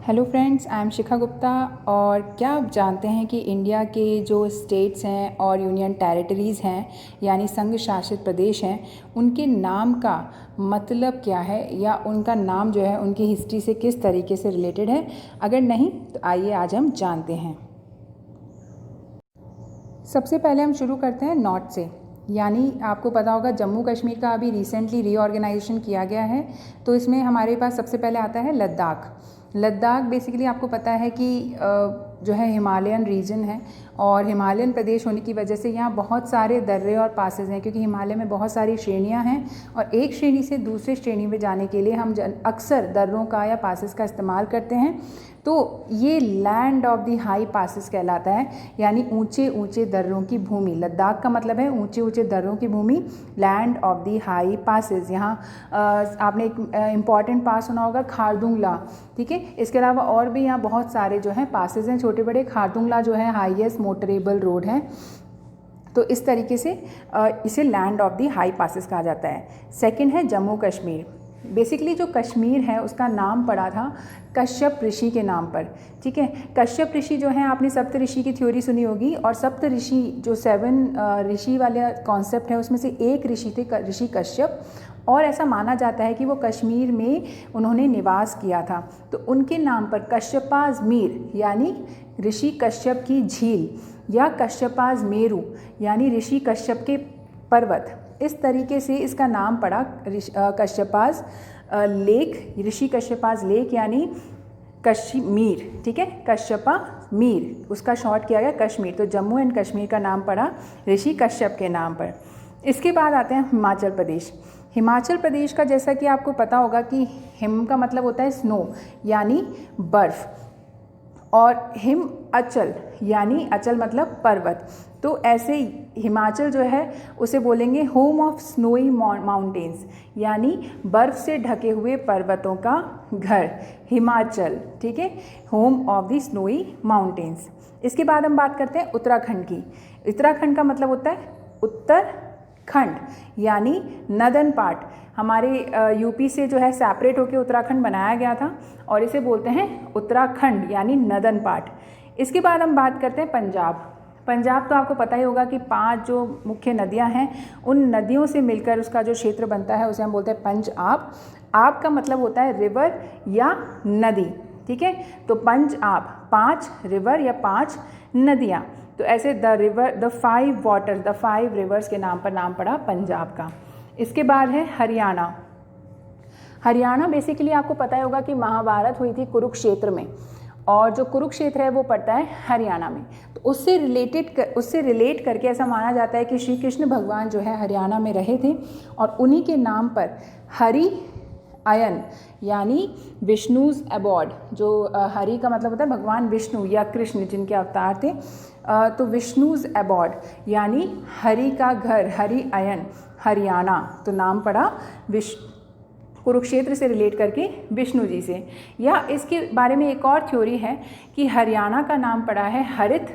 Hello friends, I am शिखा गुप्ता। और क्या आप जानते हैं कि इंडिया के जो स्टेट्स हैं और यूनियन टेरिटरीज़ हैं यानी संघ शासित प्रदेश हैं, उनके नाम का मतलब क्या है या उनका नाम जो है उनकी हिस्ट्री से किस तरीके से रिलेटेड है? अगर नहीं तो आइए आज हम जानते हैं। सबसे पहले हम शुरू करते हैं नॉर्थ से, यानी आपको पता होगा जम्मू कश्मीर का अभी रिसेंटली रीऑर्गेनाइजेशन किया गया है। तो इसमें हमारे पास सबसे पहले आता है लद्दाख। लद्दाख बेसिकली आपको पता है कि जो है हिमालयन रीजन है और हिमालयन प्रदेश होने की वजह से यहाँ बहुत सारे दर्रे और पासेस हैं, क्योंकि हिमालय में बहुत सारी श्रेणियाँ हैं और एक श्रेणी से दूसरी श्रेणी में जाने के लिए हम अक्सर दर्रों का या पासेस का इस्तेमाल करते हैं। तो ये land of the high passes कहलाता है, यानी ऊंचे ऊंचे दर्रों की भूमि। लद्दाख का मतलब है ऊंचे ऊंचे दर्रों की भूमि, land of the high passes. यहाँ आपने एक इम्पॉर्टेंट पास सुना होगा, खारदुंगला, ठीक है। इसके अलावा और भी यहाँ बहुत सारे जो हैं पासेस हैं छोटे बड़े। खारदुंगला जो है हाईएस्ट मोटरेबल रोड है। तो इस तरीके से इसे land of the high passes कहा जाता है। सेकंड है जम्मू कश्मीर। बेसिकली जो कश्मीर है उसका नाम पड़ा था कश्यप ऋषि के नाम पर, ठीक है। कश्यप ऋषि जो है, आपने सप्त ऋषि की थ्योरी सुनी होगी, और सप्त ऋषि जो 7 ऋषि वाला कॉन्सेप्ट है उसमें से एक ऋषि थे ऋषि कश्यप, और ऐसा माना जाता है कि वो कश्मीर में उन्होंने निवास किया था। तो उनके नाम पर कश्यपाज मीर यानी ऋषि कश्यप की झील, या कश्यपाज मेरू यानी ऋषि कश्यप के पर्वत, इस तरीके से इसका नाम पड़ा कश्यपाज लेक, ऋषि कश्यपाज लेक यानी कश्मीर, ठीक है। कश्यपा मीर, उसका शॉर्ट किया गया कश्मीर। तो जम्मू एंड कश्मीर का नाम पड़ा ऋषि कश्यप के नाम पर। इसके बाद आते हैं हिमाचल प्रदेश। हिमाचल प्रदेश का जैसा कि आपको पता होगा कि हिम का मतलब होता है स्नो यानी बर्फ़, और हिम अचल यानी अचल मतलब पर्वत। तो ऐसे हिमाचल जो है उसे बोलेंगे होम ऑफ स्नोई माउंटेन्स, यानी बर्फ़ से ढके हुए पर्वतों का घर, हिमाचल, ठीक है, home of the snowy mountains. इसके बाद हम बात करते हैं उत्तराखंड की। उत्तराखंड का मतलब होता है उत्तर खंड यानी नदन पार्ट। हमारे यूपी से जो है सेपरेट होकर उत्तराखंड बनाया गया था और इसे बोलते हैं उत्तराखंड यानी नदन पार्ट। इसके बाद हम बात करते हैं पंजाब। पंजाब तो आपको पता ही होगा कि 5 जो मुख्य नदियां हैं, उन नदियों से मिलकर उसका जो क्षेत्र बनता है उसे हम बोलते हैं पंजाब। आप का मतलब होता है रिवर या नदी, ठीक है। तो पंजाब 5 रिवर या 5 नदियाँ। तो ऐसे द 5 रिवर्स के नाम पर नाम पड़ा पंजाब का। इसके बाद है हरियाणा। हरियाणा बेसिकली आपको पता ही होगा कि महाभारत हुई थी कुरुक्षेत्र में, और जो कुरुक्षेत्र है वो पड़ता है हरियाणा में। तो उससे रिलेट करके ऐसा माना जाता है कि श्री कृष्ण भगवान जो है हरियाणा में रहे थे, और उन्हीं के नाम पर हरि अयन यानी विष्णुज अबॉर्ड, जो हरि का मतलब होता है भगवान विष्णु या कृष्ण जिनके अवतार थे, तो विष्णुज अबॉर्ड यानी हरि का घर, हरि अयन, हरियाणा। तो नाम पड़ा कुरुक्षेत्र से रिलेट करके विष्णु जी से। या इसके बारे में एक और थ्योरी है कि हरियाणा का नाम पड़ा है हरित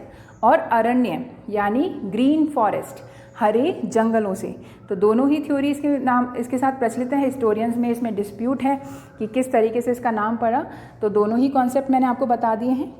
और अरण्य यानी ग्रीन फॉरेस्ट, हरे जंगलों से। तो दोनों ही थ्योरी इसके साथ प्रचलित है। हिस्टोरियंस में इसमें डिस्प्यूट है कि किस तरीके से इसका नाम पड़ा। तो दोनों ही कॉन्सेप्ट मैंने आपको बता दिए हैं।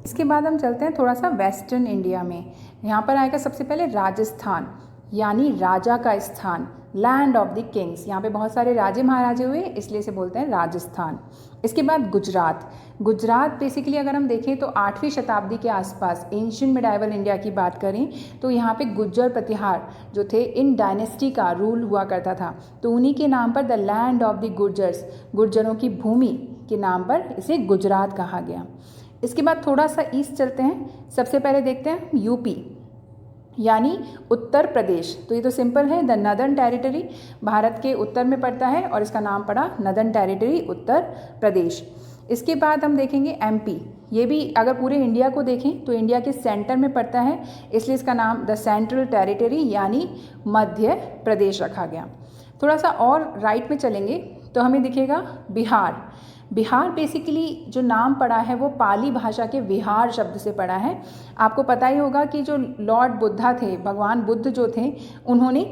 इसके बाद हम चलते हैं थोड़ा सा वेस्टर्न इंडिया में। यहाँ पर आएगा सबसे पहले राजस्थान यानी राजा का स्थान, लैंड ऑफ द किंग्स। यहाँ पे बहुत सारे राजे महाराजे हुए, इसलिए इसे बोलते हैं राजस्थान। इसके बाद गुजरात। गुजरात बेसिकली अगर हम देखें तो 8वीं शताब्दी के आसपास, एंशिएंट मिडाइवल इंडिया की बात करें तो यहाँ पे गुज्जर प्रतिहार जो थे, इन डायनेस्टी का रूल हुआ करता था। तो उन्हीं के नाम पर द लैंड ऑफ द गुर्जर्स, गुर्जरों की भूमि के नाम पर इसे गुजरात कहा गया। इसके बाद थोड़ा सा ईस्ट चलते हैं। सबसे पहले देखते हैं यूपी यानी उत्तर प्रदेश। तो ये तो सिंपल है, द नदर्न टेरिटरी, भारत के उत्तर में पड़ता है और इसका नाम पड़ा नदर्न टेरिटरी, उत्तर प्रदेश। इसके बाद हम देखेंगे एमपी। ये भी अगर पूरे इंडिया को देखें तो इंडिया के सेंटर में पड़ता है, इसलिए इसका नाम द सेंट्रल टेरिटरी यानी मध्य प्रदेश रखा गया। थोड़ा सा और राइट में चलेंगे तो हमें दिखेगा बिहार। बिहार बेसिकली जो नाम पड़ा है वो पाली भाषा के विहार शब्द से पड़ा है। आपको पता ही होगा कि जो लॉर्ड बुद्धा थे, भगवान बुद्ध जो थे, उन्होंने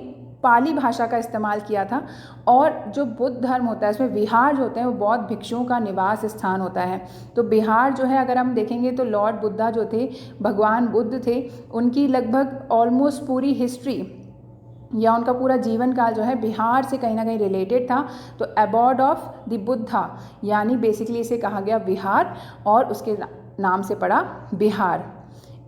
पाली भाषा का इस्तेमाल किया था। और जो बुद्ध धर्म होता है इसमें विहार जो होते हैं वो बौद्ध भिक्षुओं का निवास स्थान होता है। तो बिहार जो है अगर हम देखेंगे तो लॉर्ड बुद्धा जो थे, भगवान बुद्ध थे, उनकी लगभग ऑलमोस्ट पूरी हिस्ट्री या उनका पूरा जीवन काल जो है बिहार से कहीं ना कहीं रिलेटेड था। तो अबॉर्ड ऑफ द बुद्धा यानी बेसिकली इसे कहा गया बिहार और उसके नाम से पड़ा बिहार।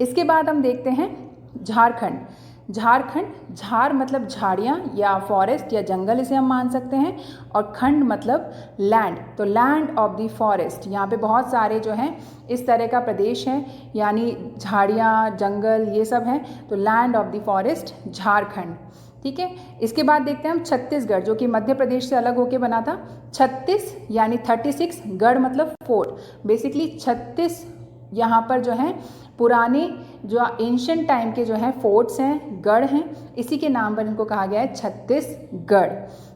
इसके बाद हम देखते हैं झारखंड। झारखंड, झार मतलब झाड़ियाँ या फॉरेस्ट या जंगल इसे हम मान सकते हैं, और खंड मतलब लैंड, तो लैंड ऑफ द फॉरेस्ट। यहाँ पे बहुत सारे जो हैं इस तरह का प्रदेश है, यानी झाड़ियाँ जंगल ये सब हैं, तो land of the forest Jharkhand. ठीक है, इसके बाद देखते हैं हम छत्तीसगढ़, जो कि मध्य प्रदेश से अलग होके बना था। 36 यानी 36, गढ़ मतलब फोर्ट। बेसिकली 36 यहाँ पर जो है पुराने जो एंशिएंट टाइम के जो हैं फोर्ट्स हैं, गढ़ हैं, इसी के नाम पर इनको कहा गया है छत्तीसगढ़।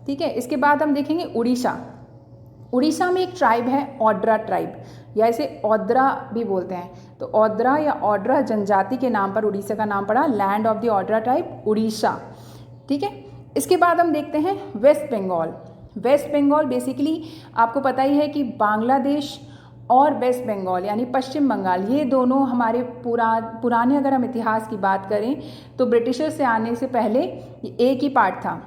ठीक है, इसके बाद हम देखेंगे उड़ीसा। उड़ीसा में एक ट्राइब है ओड्रा ट्राइब, या इसे ओद्रा भी बोलते हैं। तो ओद्रा या ओड्रा जनजाति के नाम पर उड़ीसा का नाम पड़ा, land of the Odra tribe Orissa. ठीक है, इसके बाद हम देखते हैं West Bengal. West Bengal basically आपको पता ही है कि बांग्लादेश और वेस्ट बंगाल यानी पश्चिम बंगाल, ये दोनों हमारे पुराने अगर हम इतिहास की बात करें तो ब्रिटिशर्स से आने से पहले एक ही पार्ट था।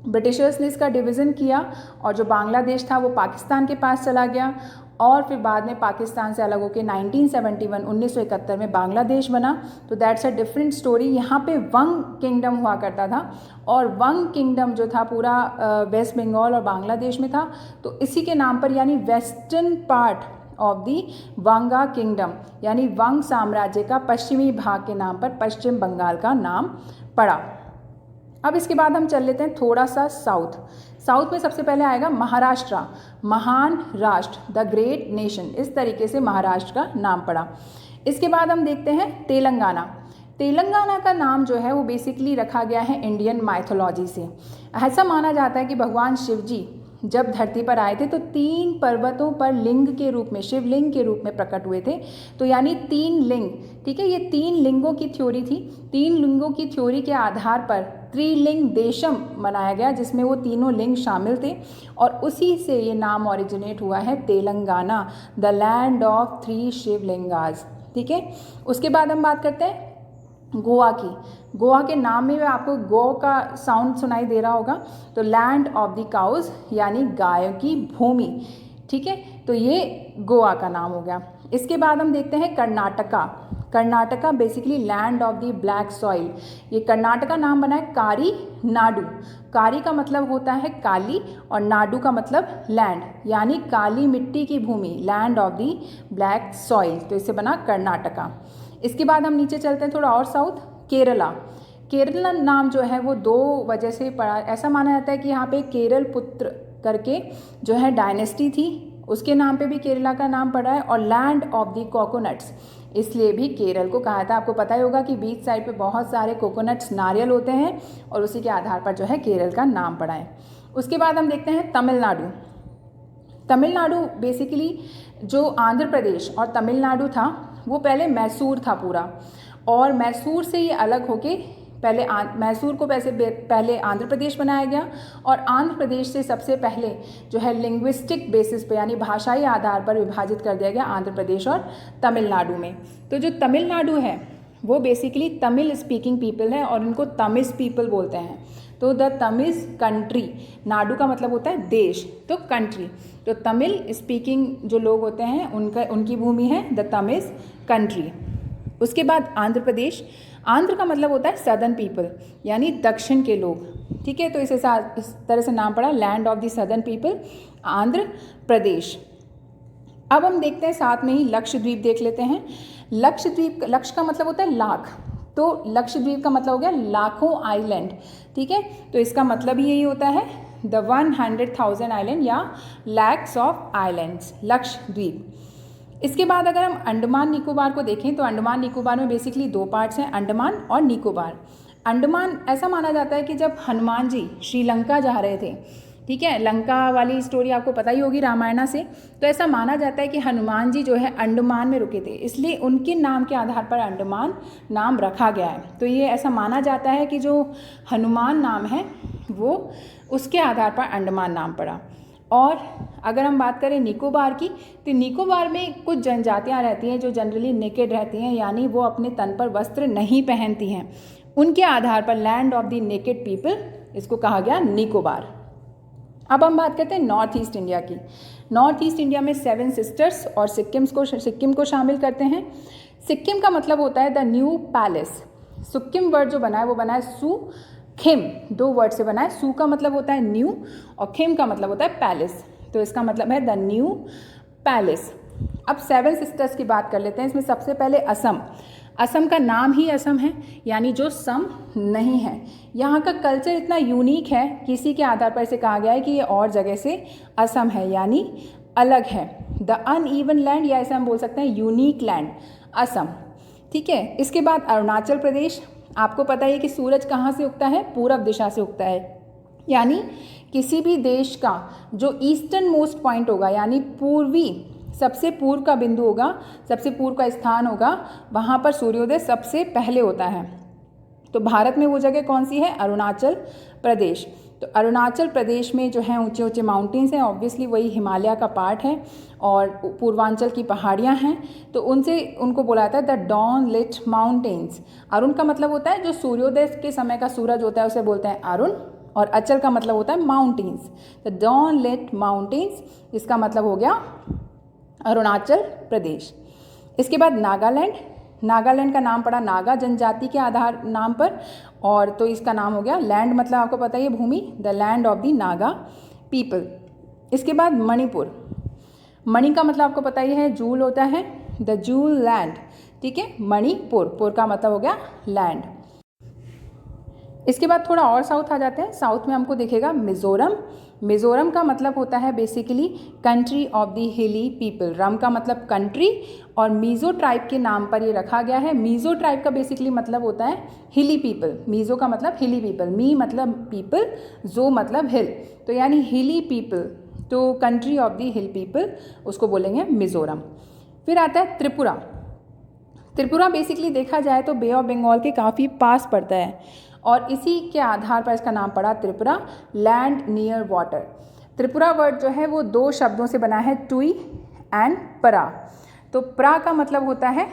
ब्रिटिशर्स ने इसका डिवीज़न किया और जो बांग्लादेश था वो पाकिस्तान के पास चला गया, और फिर बाद में पाकिस्तान से अलग होकर 1971 में बांग्लादेश बना। तो दैट्स अ डिफरेंट स्टोरी। यहाँ पे वंग किंगडम हुआ करता था, और वंग किंगडम जो था पूरा वेस्ट बंगाल और बांग्लादेश में था। तो इसी के नाम पर यानी western part of the Vanga kingdom यानी वंग साम्राज्य का पश्चिमी भाग के नाम पर पश्चिम बंगाल का नाम पड़ा। अब इसके बाद हम चल लेते हैं थोड़ा सा साउथ। साउथ में सबसे पहले आएगा महाराष्ट्र, महान राष्ट्र, द ग्रेट नेशन, इस तरीके से महाराष्ट्र का नाम पड़ा। इसके बाद हम देखते हैं तेलंगाना। तेलंगाना का नाम जो है वो बेसिकली रखा गया है इंडियन माइथोलॉजी से। ऐसा माना जाता है कि भगवान शिव जी जब धरती पर आए थे तो 3 पर्वतों पर लिंग के रूप में, शिवलिंग के रूप में प्रकट हुए थे। तो यानी 3 लिंग, ठीक है, ये 3 लिंगों की थ्योरी थी। 3 लिंगों की थ्योरी के आधार पर त्रिलिंग देशम बनाया गया, जिसमें वो तीनों लिंग शामिल थे, और उसी से ये नाम ओरिजिनेट हुआ है Telangana, the land of 3 Shivalingas. ठीक है, उसके बाद हम बात करते हैं गोवा की। गोवा के नाम में आपको गो का साउंड सुनाई दे रहा होगा, तो लैंड ऑफ द काउज यानी गायों की भूमि। ठीक है, तो ये गोवा का नाम हो गया। इसके बाद हम देखते हैं Karnataka. Karnataka basically land of the black soil. ये कर्नाटका नाम बना है कारी नाडु। कारी का मतलब होता है काली और नाडु का मतलब लैंड, यानी काली मिट्टी की भूमि, land of the black soil. तो इससे बना कर्नाटका। इसके बाद हम नीचे चलते हैं थोड़ा और साउथ, केरला। केरला नाम जो है वो 2 वजह से पड़ा। ऐसा माना जाता है कि यहाँ पे केरल पुत्र करके जो है डायनेस्टी थी, उसके नाम पे भी केरला का नाम पड़ा है, और लैंड ऑफ द कोकोनट्स इसलिए भी केरल को कहा था। आपको पता ही होगा कि बीच साइड पे बहुत सारे कोकोनट्स, नारियल होते हैं, और उसी के आधार पर जो है केरल का नाम पड़ा है। उसके बाद हम देखते हैं तमिलनाडु। तमिलनाडु बेसिकली जो आंध्र प्रदेश और तमिलनाडु था वो पहले मैसूर था पूरा, और मैसूर से ये अलग होके पहले मैसूर को पहले आंध्र प्रदेश बनाया गया, और आंध्र प्रदेश से सबसे पहले जो है लिंग्विस्टिक बेसिस पे यानी भाषाई आधार पर विभाजित कर दिया गया आंध्र प्रदेश और तमिलनाडु में। तो जो तमिलनाडु है वो बेसिकली तमिल स्पीकिंग पीपल है, और उनको तमिस पीपल बोलते हैं। तो द तमिस कंट्री, नाडु का मतलब होता है देश, तो कंट्री, तो तमिल स्पीकिंग जो लोग होते हैं उनकी भूमि है द तमिस कंट्री। उसके बाद आंध्र प्रदेश। आंध्र का मतलब होता है सदर्न पीपल यानी दक्षिण के लोग। ठीक है, तो इस तरह से नाम पड़ा land of the southern people, Andhra Pradesh. अब हम देखते हैं साथ में ही लक्षद्वीप देख लेते हैं। लक्षद्वीप, लक्ष का मतलब होता है लाख, तो लक्षद्वीप का मतलब हो गया लाखों आइलैंड। ठीक है, तो इसका मतलब ही यही होता है द 100,000 आइलैंड या लैक्स ऑफ आइलैंड्स, लक्षद्वीप। इसके बाद अगर हम अंडमान निकोबार को देखें तो अंडमान निकोबार में बेसिकली 2 पार्ट्स हैं, अंडमान और निकोबार। अंडमान ऐसा माना जाता है कि जब हनुमान जी श्रीलंका जा रहे थे ठीक है, लंका वाली स्टोरी आपको पता ही होगी रामायणा से। तो ऐसा माना जाता है कि हनुमान जी जो है अंडमान में रुके थे, इसलिए उनके नाम के आधार पर अंडमान नाम रखा गया है। तो ये ऐसा माना जाता है कि जो हनुमान नाम है वो उसके आधार पर अंडमान नाम पड़ा। और अगर हम बात करें निकोबार की, तो निकोबार में कुछ जनजातियाँ रहती हैं जो जनरली नेकेड रहती हैं, यानी वो अपने तन पर वस्त्र नहीं पहनती हैं। उनके आधार पर land of the naked people इसको कहा गया निकोबार। अब हम बात करते हैं नॉर्थ ईस्ट इंडिया की। नॉर्थ ईस्ट इंडिया में 7 सिस्टर्स और सिक्किम को शामिल करते हैं। सिक्किम का मतलब होता है the new palace. Sikkim word जो बना है वो बना है सु खिम, 2 वर्ड से बना है। सु का मतलब होता है न्यू और खिम का मतलब होता है पैलेस, तो इसका मतलब है द न्यू पैलेस। अब 7 सिस्टर्स की बात कर लेते हैं। इसमें सबसे पहले असम। असम का नाम ही असम है, यानी जो सम नहीं है। यहाँ का कल्चर इतना यूनिक है, किसी के आधार पर इसे कहा गया है कि ये और जगह से असम है, यानी अलग है। द अनइवन लैंड, या ऐसे हम बोल सकते हैं यूनिक लैंड, असम। ठीक है, इसके बाद अरुणाचल प्रदेश। आपको पता है कि सूरज कहाँ से उगता है? पूरब दिशा से उगता है, यानी किसी भी देश का जो ईस्टर्न मोस्ट पॉइंट होगा, यानी पूर्वी सबसे पूर्व का बिंदु होगा, सबसे पूर्व का स्थान होगा, वहाँ पर सूर्योदय सबसे पहले होता है। तो भारत में वो जगह कौन सी है? अरुणाचल प्रदेश। तो अरुणाचल प्रदेश में जो है ऊंचे ऊंचे माउंटेन्स हैं, ऑब्वियसली वही हिमालय का पार्ट है, और पूर्वांचल की पहाड़ियाँ हैं, तो उनको बोला जाता है the dawn lit mountains. Arun का मतलब होता है जो सूर्योदय के समय का सूरज होता है उसे बोलते हैं अरुण, और अचल का मतलब होता है mountains. The dawn lit mountains, इसका मतलब हो गया अरुणाचल प्रदेश। इसके बाद नागालैंड। नागालैंड का नाम पड़ा नागा जनजाति के आधार नाम पर, और तो इसका नाम हो गया लैंड, मतलब आपको पता है ये भूमि, the land of the Naga people. इसके बाद मणिपुर। मणि का मतलब आपको पता ही है जूल होता है, द जूल लैंड। ठीक है, मणिपुर, पुर का मतलब हो गया लैंड। इसके बाद थोड़ा और साउथ आ जाते हैं। साउथ में हमको दिखेगा मिज़ोरम। मिज़ोरम का मतलब होता है basically country of the hilly people. रम का मतलब कंट्री, और मीज़ो ट्राइब के नाम पर ये रखा गया है। मीज़ो ट्राइब का बेसिकली मतलब होता है हिली पीपल। मीज़ो का मतलब हिली पीपल, मी मतलब पीपल, जो मतलब हिल, तो यानी हिली पीपल, तो country of the hill people उसको बोलेंगे मिज़ोरम। फिर आता है त्रिपुरा। त्रिपुरा बेसिकली देखा जाए तो बे ऑफ बंगाल के काफ़ी पास पड़ता है, और इसी के आधार पर इसका नाम पड़ा Tripura, land near water. Tripura word जो है वो 2 शब्दों से बना है, टुई एंड परा। तो प्रा का मतलब होता है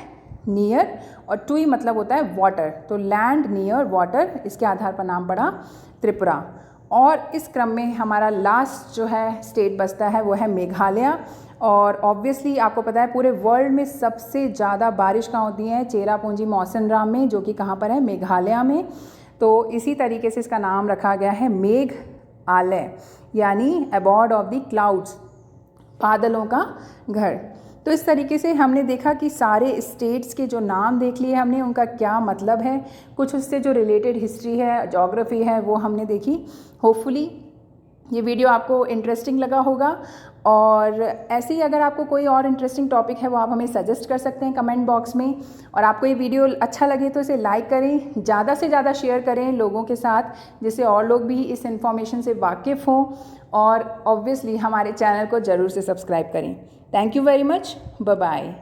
नियर और टुई मतलब होता है वाटर, तो लैंड नियर वाटर, इसके आधार पर नाम पड़ा त्रिपुरा। और इस क्रम में हमारा लास्ट जो है स्टेट बचता है वो है मेघालय। और ऑब्वियसली आपको पता है पूरे वर्ल्ड में सबसे ज़्यादा बारिश कहाँ होती है? चेरापूंजी मौसनराम में, जो कि कहाँ पर है? मेघालय में। तो इसी तरीके से इसका नाम रखा गया है मेघालय, यानी अबॉर्ड ऑफ द क्लाउड्स, बादलों का घर। तो इस तरीके से हमने देखा कि सारे स्टेट्स के जो नाम देख लिए हमने, उनका क्या मतलब है, कुछ उससे जो रिलेटेड हिस्ट्री है, ज्योग्राफी है, वो हमने देखी। होपफुली ये वीडियो आपको इंटरेस्टिंग लगा होगा, और ऐसे ही अगर आपको कोई और इंटरेस्टिंग टॉपिक है वो आप हमें सजेस्ट कर सकते हैं कमेंट बॉक्स में। और आपको ये वीडियो अच्छा लगे तो इसे लाइक करें, ज़्यादा से ज़्यादा शेयर करें लोगों के साथ, जिससे और लोग भी इस इन्फॉर्मेशन से वाकिफ़ हों, और ऑब्वियसली हमारे चैनल को ज़रूर से सब्सक्राइब करें। Thank you very much, bye bye.